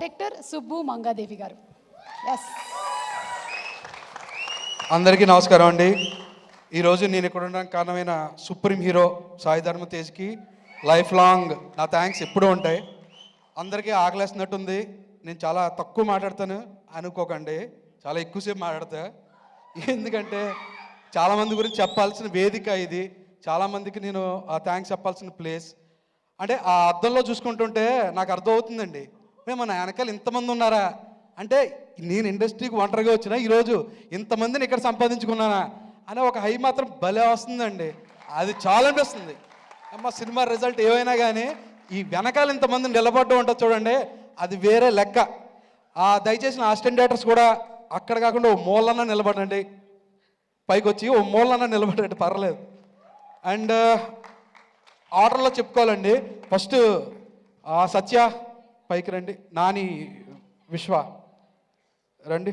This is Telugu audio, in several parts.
డైరెక్టర్ సుబ్బు మంగాదేవి గారు. ఎస్, అందరికీ నమస్కారం అండి. ఈరోజు నేను ఇక్కడ ఉండడానికి కారణమైన సుప్రీం హీరో సాయి ధర్మ తేజ్కి లైఫ్ లాంగ్ నా థ్యాంక్స్ ఎప్పుడూ ఉంటాయి. అందరికీ ఆకలేస్తున్నట్టుంది, నేను చాలా తక్కువ మాట్లాడతాను అనుకోకండి, చాలా ఎక్కువసేపు మాట్లాడతా. ఎందుకంటే చాలామంది గురించి చెప్పాల్సిన వేదిక ఇది, చాలామందికి నేను థ్యాంక్స్ చెప్పాల్సిన ప్లేస్. అంటే ఆ అద్దంలో చూసుకుంటుంటే నాకు అర్థమవుతుందండి, మేము మన వెనకాల ఇంతమంది ఉన్నారా అంటే, నేను ఇండస్ట్రీకి ఒంటరిగా వచ్చినా ఈరోజు ఇంతమందిని ఇక్కడ సంపాదించుకున్నానా అనే ఒక హై మాత్రం భలే వస్తుందండి. అది చాలా అనిపిస్తుంది. అమ్మ సినిమా రిజల్ట్ ఏమైనా కానీ ఈ వెనకాల ఇంతమందిని నిలబడ్డం ఉంటుంది చూడండి, అది వేరే లెక్క. దయచేసి నా అసిస్టెంట్ డైరెక్టర్స్ కూడా అక్కడ కాకుండా ఓ మూలన్నా నిలబడండి, పైకి వచ్చి ఓ మూలన్నా నిలబడండి, పర్లేదు. అండ్ ఆర్డర్లో చెప్పుకోవాలండి, ఫస్ట్ సత్య పైకి రండి, నాని విశ్వ రండి,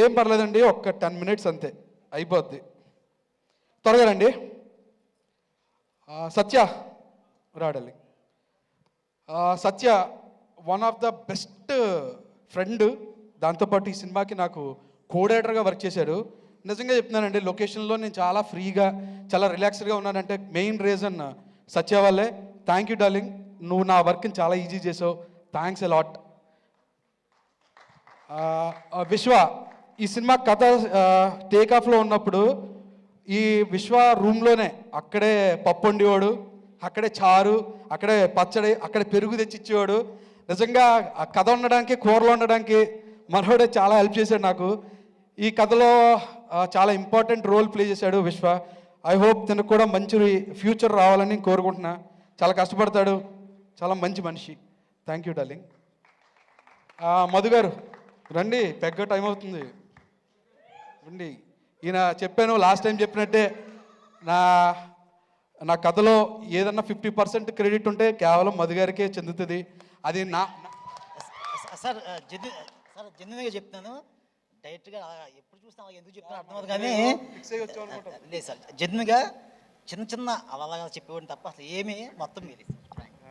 ఏం పర్లేదండి, ఒక్క 10 minutes అంతే అయిపోద్ది, త్వరగా రండి. సత్య రాడాలి. Satya one of the best friend, దాంతోపాటు ఈ సినిమాకి నాకు కోడైరెక్టర్గా వర్క్ చేశాడు. నిజంగా చెప్తున్నానండి, లొకేషన్లో నేను చాలా ఫ్రీగా చాలా రిలాక్స్డ్గా ఉన్నానంటే మెయిన్ రీజన్ సత్య వల్లే. థ్యాంక్ యూ డార్లింగ్, నువ్వు నా వర్క్ని చాలా ఈజీ చేసావు, థ్యాంక్స్ ఎ లాట్. విశ్వ, ఈ సినిమా కథ టేక్ ఆఫ్లో ఉన్నప్పుడు ఈ విశ్వ రూమ్లోనే అక్కడే పప్పు వండేవాడు, అక్కడే చారు, అక్కడే పచ్చడి, అక్కడే పెరుగు తెచ్చిచ్చేవాడు. నిజంగా ఆ కథ ఉండడానికి కూరలు ఉండడానికి మనోడే చాలా హెల్ప్ చేశాడు నాకు. ఈ కథలో చాలా ఇంపార్టెంట్ రోల్ ప్లే చేశాడు విశ్వ. ఐ హోప్ తనకు కూడా మంచి ఫ్యూచర్ రావాలని కోరుకుంటున్నా. చాలా కష్టపడతాడు, చాలా మంచి మనిషి. Thank you darling. మధు గారు రండి, పెగ్గ టైం అవుతుంది రండి. ఈయన చెప్పాను లాస్ట్ టైం చెప్పినట్టే, నా కథలో ఏదన్నా 50% క్రెడిట్ ఉంటే కేవలం మధు గారికే చెందుతుంది. అది సార్ జెన్యున్గా చెప్తాను, డైరెక్ట్గా ఎప్పుడు చూసినా ఎందుకు చెప్తాను అర్థమవుతుంది కానీ లేదు సార్, జెన్యున్గా చిన్న అలా చెప్పేవాడిని తప్ప అసలు ఏమీ మొత్తం మీరు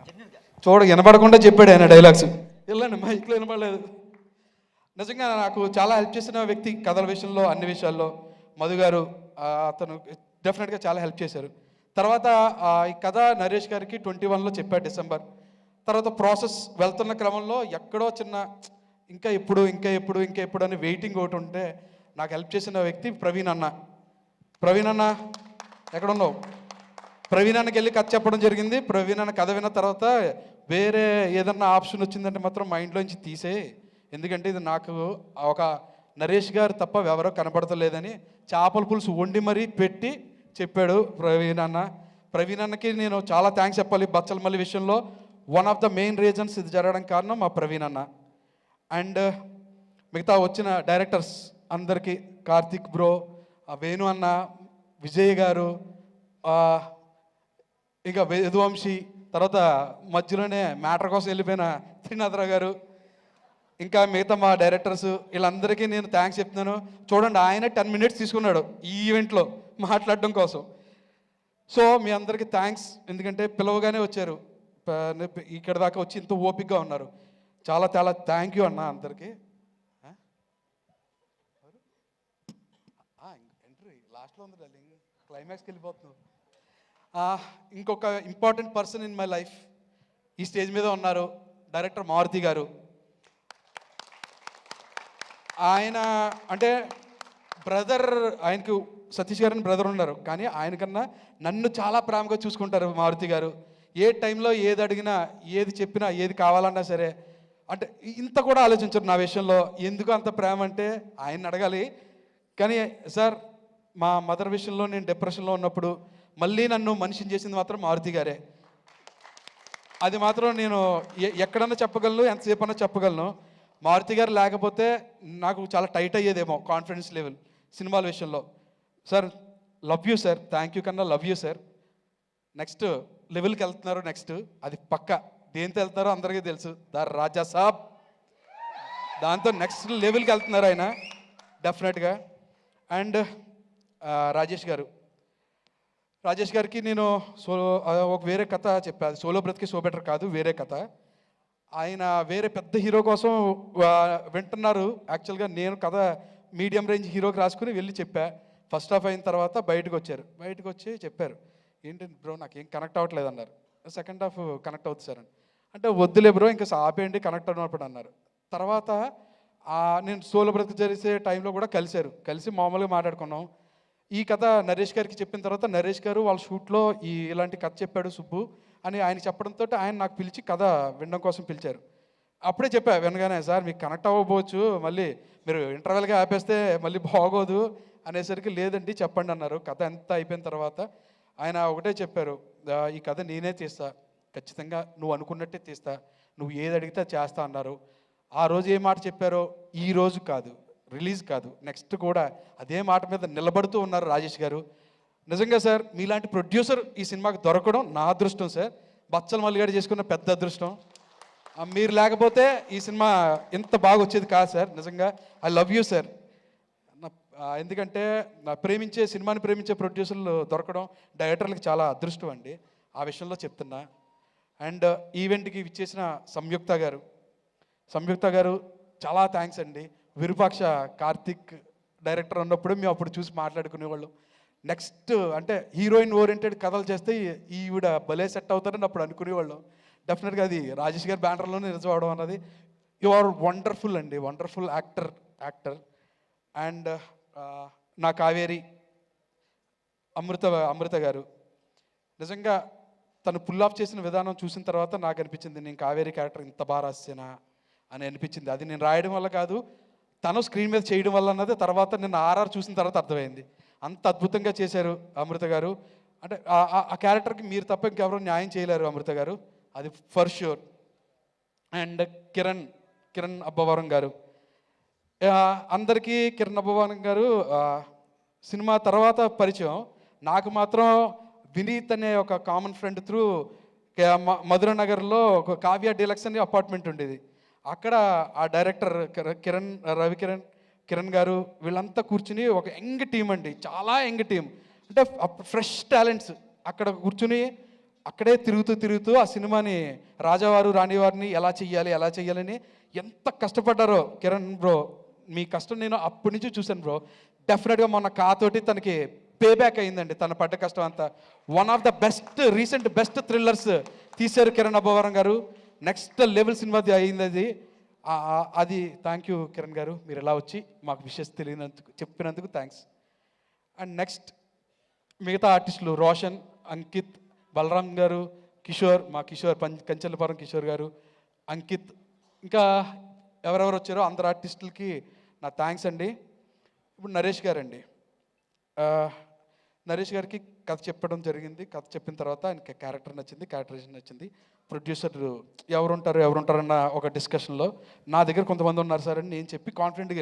జెన్యున్గా చూడ వినపడకుండా చెప్పాడు ఆయన డైలాగ్స్. వెళ్ళండి, మైక్లో వినపడలేదు. నిజంగా నాకు చాలా హెల్ప్ చేసిన వ్యక్తి కథల విషయంలో, అన్ని విషయాల్లో మధు గారు. అతను డెఫినెట్గా చాలా హెల్ప్ చేశారు. తర్వాత ఈ కథ నరేష్ గారికి 21లో చెప్పాడు, డిసెంబర్. తర్వాత ప్రాసెస్ వెళ్తున్న క్రమంలో ఎక్కడో చిన్న ఇంకా ఎప్పుడు అని వెయిటింగ్ ఒకటి ఉంటే నాకు హెల్ప్ చేసిన వ్యక్తి ప్రవీణ్ అన్న. ప్రవీణ్ అన్న ఎక్కడున్నావు? ప్రవీణ్ అన్నకి వెళ్ళి కథ చెప్పడం జరిగింది. ప్రవీణ్ అన్న కథ విన్న తర్వాత వేరే ఏదన్నా ఆప్షన్ వచ్చిందంటే మాత్రం మైండ్లోంచి తీసే, ఎందుకంటే ఇది నాకు ఒక నరేష్ గారు తప్ప ఎవరో కనపడతలేదని చేపల పులుసు వండి మరీ పెట్టి చెప్పాడు ప్రవీణ్ అన్న. ప్రవీణ్ అన్నకి నేను చాలా థ్యాంక్స్ చెప్పాలి. బచ్చలమల్లి విషయంలో one of the main reasons ఇది జరగడానికి కారణం మా ప్రవీణ్ అన్న. అండ్ మిగతా వచ్చిన డైరెక్టర్స్ అందరికీ, కార్తిక్ బ్రో, వేణు అన్న, విజయ్ గారు, ఇంకా యదువంశీ, తర్వాత మధ్యలోనే మ్యాటర్ కోసం వెళ్ళిపోయిన త్రినాథరావు గారు, ఇంకా మిగతా మా డైరెక్టర్స్, వీళ్ళందరికీ నేను థ్యాంక్స్ చెప్తున్నాను. చూడండి, ఆయన 10 minutes తీసుకున్నాడు ఈ ఈవెంట్లో మాట్లాడడం కోసం. సో మీ అందరికీ థ్యాంక్స్, ఎందుకంటే పిలవగానే వచ్చారు, ఇక్కడ దాకా వచ్చి ఇంత ఓపికగా ఉన్నారు. చాలా చాలా థ్యాంక్ యూ అన్న అందరికీ. ఎంట్రీ లాస్ట్లో ఉంది డార్లింగ్, క్లైమాక్స్కి వెళ్ళిపోతున్నావు. ఇంకొక important person in my life ఈ స్టేజ్ మీద ఉన్నారు, డైరెక్టర్ మారుతి గారు. ఆయన అంటే బ్రదర్, ఆయనకు సతీష్ గారు అని బ్రదర్ ఉన్నారు, కానీ ఆయనకన్నా నన్ను చాలా ప్రేమగా చూసుకుంటారు మారుతి గారు. ఏ టైంలో ఏది అడిగినా, ఏది చెప్పినా, ఏది కావాలన్నా సరే, అంటే ఇంత కూడా ఆలోచించరు నా విషయంలో. ఎందుకు అంత ప్రేమ అంటే ఆయన అడగాలి. కానీ సార్, మా మదర్ విషయంలో నేను డిప్రెషన్లో ఉన్నప్పుడు మళ్ళీ నన్ను మనిషిని చేసింది మాత్రం మారుతి గారే. అది మాత్రం నేను ఎక్కడన్నా చెప్పగలను, ఎంతసేపు అన్నా చెప్పగలను. మారుతి గారు లేకపోతే నాకు చాలా టైట్ అయ్యేదేమో కాన్ఫిడెన్స్ లెవెల్ సినిమాల విషయంలో. Sir love you sir, thank you కన్నా లవ్ యూ సార్. నెక్స్ట్ లెవెల్కి వెళ్తున్నారు, నెక్స్ట్ అది పక్క. దేంతో వెళ్తున్నారో అందరికీ తెలుసు, ద రాజా సాబ్. దాంతో నెక్స్ట్ లెవెల్కి వెళ్తున్నారు ఆయన డెఫినెట్గా. అండ్ రాజేష్ గారు, రాజేష్ గారికి నేను ఒక వేరే కథ చెప్పాను, సోలో బ్రతికి సో బెటర్ కాదు, వేరే కథ. ఆయన వేరే పెద్ద హీరో కోసం వింటున్నారు. యాక్చువల్గా నేను కథ మీడియం రేంజ్ హీరోకి రాసుకుని వెళ్ళి చెప్పా. ఫస్ట్ హాఫ్ అయిన తర్వాత బయటకు వచ్చారు. బయటకు వచ్చి చెప్పారు, ఏంటి బ్రో నాకేం కనెక్ట్ అవ్వట్లేదు అన్నారు. సెకండ్ హాఫ్ కనెక్ట్ అవుతుంది సార్ అని అంటే, వద్దులే బ్రో ఇంకా ఆపేయండి కనెక్ట్ అన్నప్పుడు అన్నారు. తర్వాత నేను సోలో బ్రతుకు చేసే టైంలో కూడా కలిసి మామూలుగా మాట్లాడుకున్నాం. ఈ కథ నరేష్ గారికి చెప్పిన తర్వాత నరేష్ గారు వాళ్ళ షూట్లో ఇలాంటి కథ చెప్పాడు సుబ్బు అని ఆయన చెప్పడంతో ఆయన నాకు పిలిచి కథ వినడం కోసం పిలిచారు. అప్పుడే చెప్పా వినగానే, సార్ మీకు కనెక్ట్ అవ్వకపోవచ్చు, మళ్ళీ మీరు ఇంటర్వెల్గా ఆపేస్తే మళ్ళీ బాగోదు అనేసరికి, లేదండి చెప్పండి అన్నారు. కథ ఎంత అయిపోయిన తర్వాత ఆయన ఒకటే చెప్పారు, ఈ కథ నేనే తీస్తా, ఖచ్చితంగా నువ్వు అనుకున్నట్టే తీస్తా, నువ్వు ఏది అడిగితే చేస్తా అన్నారు. ఆ రోజు ఏ మాట చెప్పారో ఈ రోజు కాదు, రిలీజ్ కాదు, నెక్స్ట్ కూడా అదే మాట మీద నిలబడుతూ ఉన్నారు రాజేష్ గారు. నిజంగా సార్ మీలాంటి ప్రొడ్యూసర్ ఈ సినిమాకి దొరకడం నా అదృష్టం సార్. బచ్చల మల్లిగాడు చేసుకున్న పెద్ద అదృష్టం. మీరు లేకపోతే ఈ సినిమా ఇంత బాగా వచ్చేది కాదు సార్. నిజంగా ఐ లవ్ యూ సార్. ఎందుకంటే సినిమాని ప్రేమించే ప్రొడ్యూసర్లు దొరకడం డైరెక్టర్లకు చాలా అదృష్టం అండి. ఆ విషయంలో చెప్తున్నా. అండ్ ఈవెంట్కి ఇచ్చేసిన సంయుక్త గారు చాలా థ్యాంక్స్ అండి. విరూపాక్ష కార్తిక్ డైరెక్టర్ అన్నప్పుడు మేము అప్పుడు చూసి మాట్లాడుకునేవాళ్ళం. నెక్స్ట్ అంటే హీరోయిన్ ఓరియంటెడ్ కథలు చేస్తే ఈవిడ భలే సెట్ అవుతారని అప్పుడు అనుకునేవాళ్ళం. డెఫినెట్గా అది రాజేష్ గారి బ్యానర్లోనే నిజం అవడం అన్నది. యు ఆర్ వండర్ఫుల్ అండి, వండర్ఫుల్ యాక్టర్. అండ్ నా కావేరి అమృత గారు నిజంగా తను పుల్ ఆఫ్ చేసిన విధానం చూసిన తర్వాత నాకు అనిపించింది, నేను కావేరి క్యారెక్టర్ ఇంత బాగా రాసేనా అని అనిపించింది. అది నేను రాయడం వల్ల కాదు, తను స్క్రీన్ మీద చేయడం వల్ల అన్నది తర్వాత నేను ఆర్ఆర్ చూసిన తర్వాత అర్థమైంది. అంత అద్భుతంగా చేశారు అమృత గారు. అంటే ఆ క్యారెక్టర్కి మీరు తప్ప ఇంకెవరూ న్యాయం చేయలేరు అమృత గారు, అది for sure. And Kiran Abbavaram గారు, అందరికీ కిరణ్ అబ్బవరం గారు సినిమా తర్వాత పరిచయం. నాకు మాత్రం వినీత్ అనే ఒక కామన్ ఫ్రెండ్ త్రూ మధుర నగర్లో ఒక కావ్య డీలక్స్ అనే అపార్ట్మెంట్ ఉండేది. అక్కడ ఆ డైరెక్టర్ కిరణ్ గారు వీళ్ళంతా కూర్చుని ఒక యంగ్ టీం అండి, చాలా యంగ్ టీం, అంటే ఫ్రెష్ టాలెంట్స్ అక్కడ కూర్చుని అక్కడే తిరుగుతూ ఆ సినిమాని రాజావారు రాణివారిని ఎలా చెయ్యాలని ఎంత కష్టపడ్డారో. కిరణ్ బ్రో మీ కష్టం నేను అప్పటి నుంచి చూశాను బ్రో. డెఫినెట్గా మొన్న కాతోటి తనకి పే బ్యాక్ అయిందండి తన పడ్డ కష్టం అంతా. One of the recent best thrillers తీశారు కిరణ్ అబ్బవరం గారు. నెక్స్ట్ లెవెల్ సినిమా అయింది అది. థ్యాంక్ యూ కిరణ్ గారు, మీరు ఎలా వచ్చి మాకు విషయం చెప్పినందుకు థ్యాంక్స్. అండ్ నెక్స్ట్ మిగతా ఆర్టిస్టులు రోషన్, అంకిత్, బలరామ్ గారు, కిషోర్ కంచెలపురం కిషోర్ గారు, అంకిత్, ఇంకా ఎవరెవరు వచ్చారో అందరు ఆర్టిస్టులకి నా థ్యాంక్స్ అండి. ఇప్పుడు నరేష్ గారికి కథ చెప్పడం జరిగింది. కథ చెప్పిన తర్వాత ఆయనకి క్యారెక్టరేషన్ నచ్చింది. ప్రొడ్యూసర్ ఎవరుంటారన్న ఒక డిస్కషన్లో నా దగ్గర కొంతమంది ఉన్నారు సార్ అని నేను చెప్పి కాన్ఫిడెంట్గా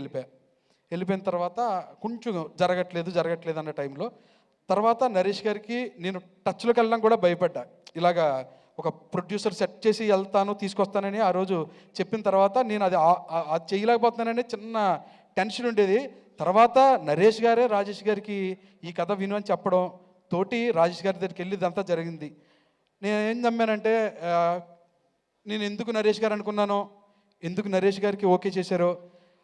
వెళ్ళిపోయిన తర్వాత కొంచెం జరగట్లేదు అన్న టైంలో తర్వాత నరేష్ గారికి నేను టచ్లోకి వెళ్ళడం కూడా భయపడ్డా. ఇలాగా ఒక ప్రొడ్యూసర్ సెట్ చేసి తీసుకొస్తానని ఆ రోజు చెప్పిన తర్వాత నేను అది చేయలేకపోతున్నానని చిన్న టెన్షన్ ఉండేది. తర్వాత నరేష్ గారే రాజేష్ గారికి ఈ కథ విను అని చెప్పడం తోటి రాజేష్ గారి దగ్గరికి వెళ్ళి ఇదంతా జరిగింది. నేను ఏం నమ్మానంటే, నేను ఎందుకు నరేష్ గారు అనుకున్నానో, ఎందుకు నరేష్ గారికి ఓకే చేశారో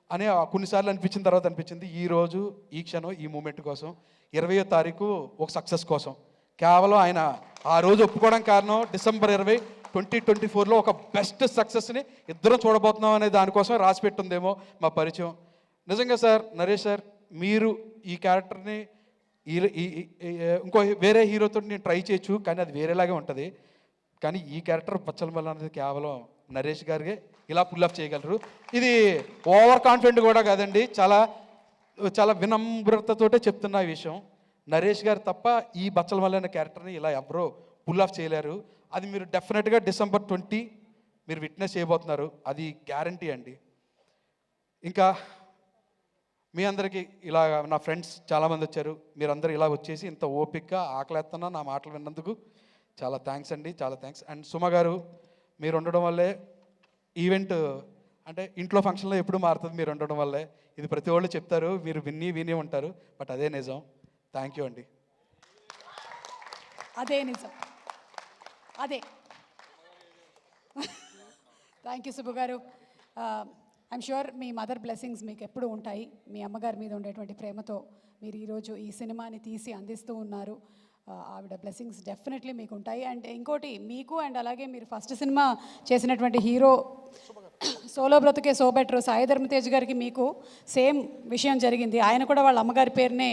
అని కొన్నిసార్లు అనిపించింది. ఈరోజు ఈ క్షణం ఈ మూమెంట్ కోసం 20వ తారీఖు ఒక సక్సెస్ కోసం కేవలం ఆయన ఆ రోజు ఒప్పుకోవడం కారణం డిసెంబర్ 20, 2024లో ఒక బెస్ట్ సక్సెస్ని ఇద్దరం చూడబోతున్నాం అనే దానికోసం రాసి పెట్టుందేమో మా పరిచయం. నిజంగా సార్ నరేష్ సార్, మీరు ఈ క్యారెక్టర్ని ఇంకో వేరే హీరోతో నేను ట్రై చేయొచ్చు, కానీ అది వేరేలాగే ఉంటుంది. కానీ ఈ క్యారెక్టర్ బచ్చల మల్ల అనేది కేవలం నరేష్ గారికి ఇలా పుల్ ఆఫ్ చేయగలరు. ఇది ఓవర్ కాన్ఫిడెంట్ కూడా కాదండి, చాలా చాలా వినమ్రతతోటే చెప్తున్న ఈ విషయం. నరేష్ గారు తప్ప ఈ బచ్చల మల్ల అనే క్యారెక్టర్ని ఇలా ఎవరో పుల్ ఆఫ్ చేయలేరు. అది మీరు డెఫినెట్గా డిసెంబర్ 20 మీరు విట్నెస్ చేయబోతున్నారు, అది గ్యారంటీ అండి. ఇంకా మీ అందరికీ ఇలా నా ఫ్రెండ్స్ చాలామంది వచ్చారు, మీరందరూ ఇలా వచ్చేసి ఇంత ఓపికగా ఆకలేస్తున్నా నా మాటలు విన్నందుకు చాలా థ్యాంక్స్ అండి, చాలా థ్యాంక్స్. అండ్ సుమ గారు, మీరు ఉండడం వల్లే ఈవెంట్ అంటే ఇంట్లో ఫంక్షన్లో ఎప్పుడు మారుతుంది మీరు ఉండడం వల్లే. ఇది ప్రతి వాళ్ళు చెప్తారు, మీరు విని ఉంటారు, బట్ అదే నిజం. థ్యాంక్ యూ అండి. అదే నిజం, అదే థ్యాంక్ యూ సుబ్బు గారు. I'm sure me mother blessings మీకు ఎప్పుడూ ఉంటాయి. మీ అమ్మగారి మీద ఉండేటువంటి ప్రేమతో మీరు ఈరోజు ఈ సినిమాని తీసి అందిస్తూ ఉన్నారు. ఆవిడ బ్లెస్సింగ్స్ డెఫినెట్లీ మీకు ఉంటాయి. అండ్ ఇంకోటి మీకు అండ్ అలాగే మీరు ఫస్ట్ సినిమా చేసినటువంటి హీరో సోలో బ్రతుకే సో బెటర్ సాయి ధర్మ తేజ్ గారికి మీకు సేమ్ విషయం జరిగింది. ఆయన కూడా వాళ్ళ అమ్మగారి పేరునే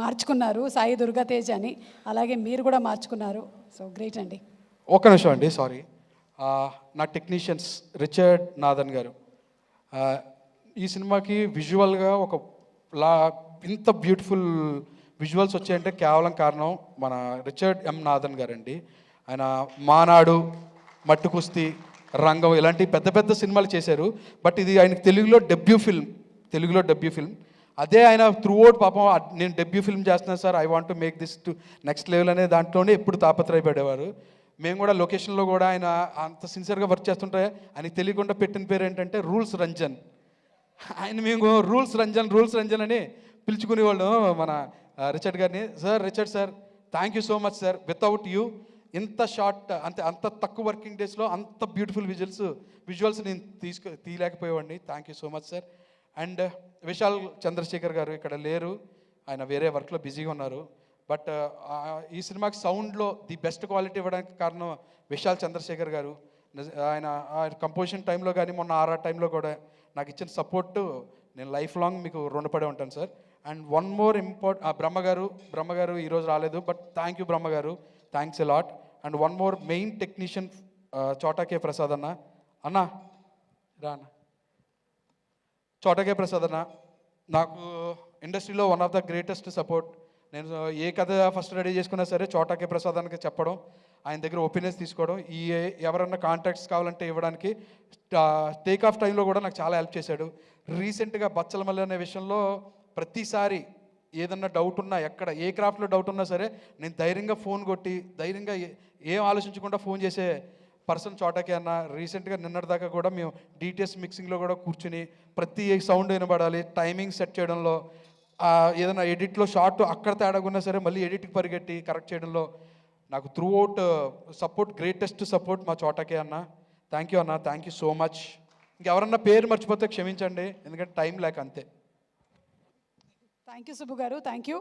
మార్చుకున్నారు, సాయి దుర్గా తేజ్ అని. అలాగే మీరు కూడా మార్చుకున్నారు. సో గ్రేట్ అండి. ఒక్క నిమిషం అండి, సారీ. నా టెక్నీషియన్స్ రిచర్డ్ నాథన్ గారు ఈ సినిమాకి విజువల్గా ఇంత బ్యూటిఫుల్ విజువల్స్ వచ్చాయంటే కేవలం కారణం మన రిచర్డ్ ఎం నాథన్ గారండి. ఆయన మానాడు, మట్టు కుస్తీ, రంగం ఇలాంటి పెద్ద పెద్ద సినిమాలు చేశారు. బట్ ఇది ఆయనకి తెలుగులో డెబ్యూ ఫిల్మ్. అదే ఆయన త్రూఅవుట్ పాపం నేను డెబ్యూ ఫిల్మ్ చేస్తున్నాను sir, I want to make this to next level అనే దాంట్లోనే ఎప్పుడు తాపత్రయపడేవారు. మేము కూడా లొకేషన్లో కూడా ఆయన అంత సిన్సియర్గా వర్క్ చేస్తుంటే ఆయనకి తెలియకుండా పెట్టిన పేరు ఏంటంటే రూల్స్ రంజన్. మేము రూల్స్ రంజన్ అని పిలుచుకునేవాళ్ళు మన రిచర్డ్ గారిని. Richard sir thank you so much sir, without you ఇంత షార్ట్ అంత తక్కువ వర్కింగ్ డేస్లో అంత బ్యూటిఫుల్ విజువల్స్ నేను తీయలేకపోయేవాడిని. Thank you so much sir. And Vishal Chandrashekar గారు ఇక్కడ లేరు, ఆయన వేరే వర్క్లో బిజీగా ఉన్నారు. బట్ ఈ సినిమాకి సౌండ్లో ది బెస్ట్ క్వాలిటీ ఇవ్వడానికి కారణం విశాల్ చంద్రశేఖర్ గారు. ఆయన కంపోజిషన్ టైంలో కానీ మొన్న ఆర్ఆర్ టైంలో కూడా నాకు ఇచ్చిన సపోర్టు నేను లైఫ్ లాంగ్ మీకు రుణపడే ఉంటాను సార్. అండ్ వన్ మోర్ బ్రహ్మగారు ఈరోజు రాలేదు, బట్ థ్యాంక్ యూ బ్రహ్మగారు, thanks a lot. And one more main technician Chota K Prasad అన్న చోటాకే ప్రసాద్ అన్న నాకు ఇండస్ట్రీలో one of the greatest support. నేను ఏ కథ ఫస్ట్ రెడీ చేసుకున్నా సరే చోటాకే ప్రసాదానికి చెప్పడం, ఆయన దగ్గర ఒపీనియన్స్ తీసుకోవడం, ఎవరన్నా కాంటాక్ట్స్ కావాలంటే ఇవ్వడానికి, టేక్ ఆఫ్ టైంలో కూడా నాకు చాలా హెల్ప్ చేశాడు. రీసెంట్గా బచ్చలమల్లి అనే విషయంలో ప్రతిసారి ఏదన్నా డౌట్ ఉన్నా, ఎక్కడ ఏ క్రాఫ్ట్లో డౌట్ ఉన్నా సరే నేను ధైర్యంగా ఫోన్ కొట్టి ధైర్యంగా ఏం ఆలోచించకుండా ఫోన్ చేసే పర్సన్ చోటాకే అన్న. రీసెంట్గా నిన్నటిదాకా కూడా మేము డిటిఎస్ మిక్సింగ్లో కూడా కూర్చుని ప్రతి సౌండ్ వినబడాలి, టైమింగ్ సెట్ చేయడంలో, ఏదైనా ఎడిట్లో షార్ట్ అక్కడ తేడాగున్నా సరే మళ్ళీ ఎడిట్కి పరిగెట్టి కరెక్ట్ చేయడంలో నాకు త్రూఅవుట్ గ్రేటెస్ట్ సపోర్ట్ మా చోటాకే అన్న. థ్యాంక్ యూ అన్న, థ్యాంక్ యూ సో మచ్. ఇంకెవరన్నా పేరు మర్చిపోతే క్షమించండి, ఎందుకంటే టైం లేక అంతే. థ్యాంక్ యూ సుబ్బు గారు, థ్యాంక్ యూ.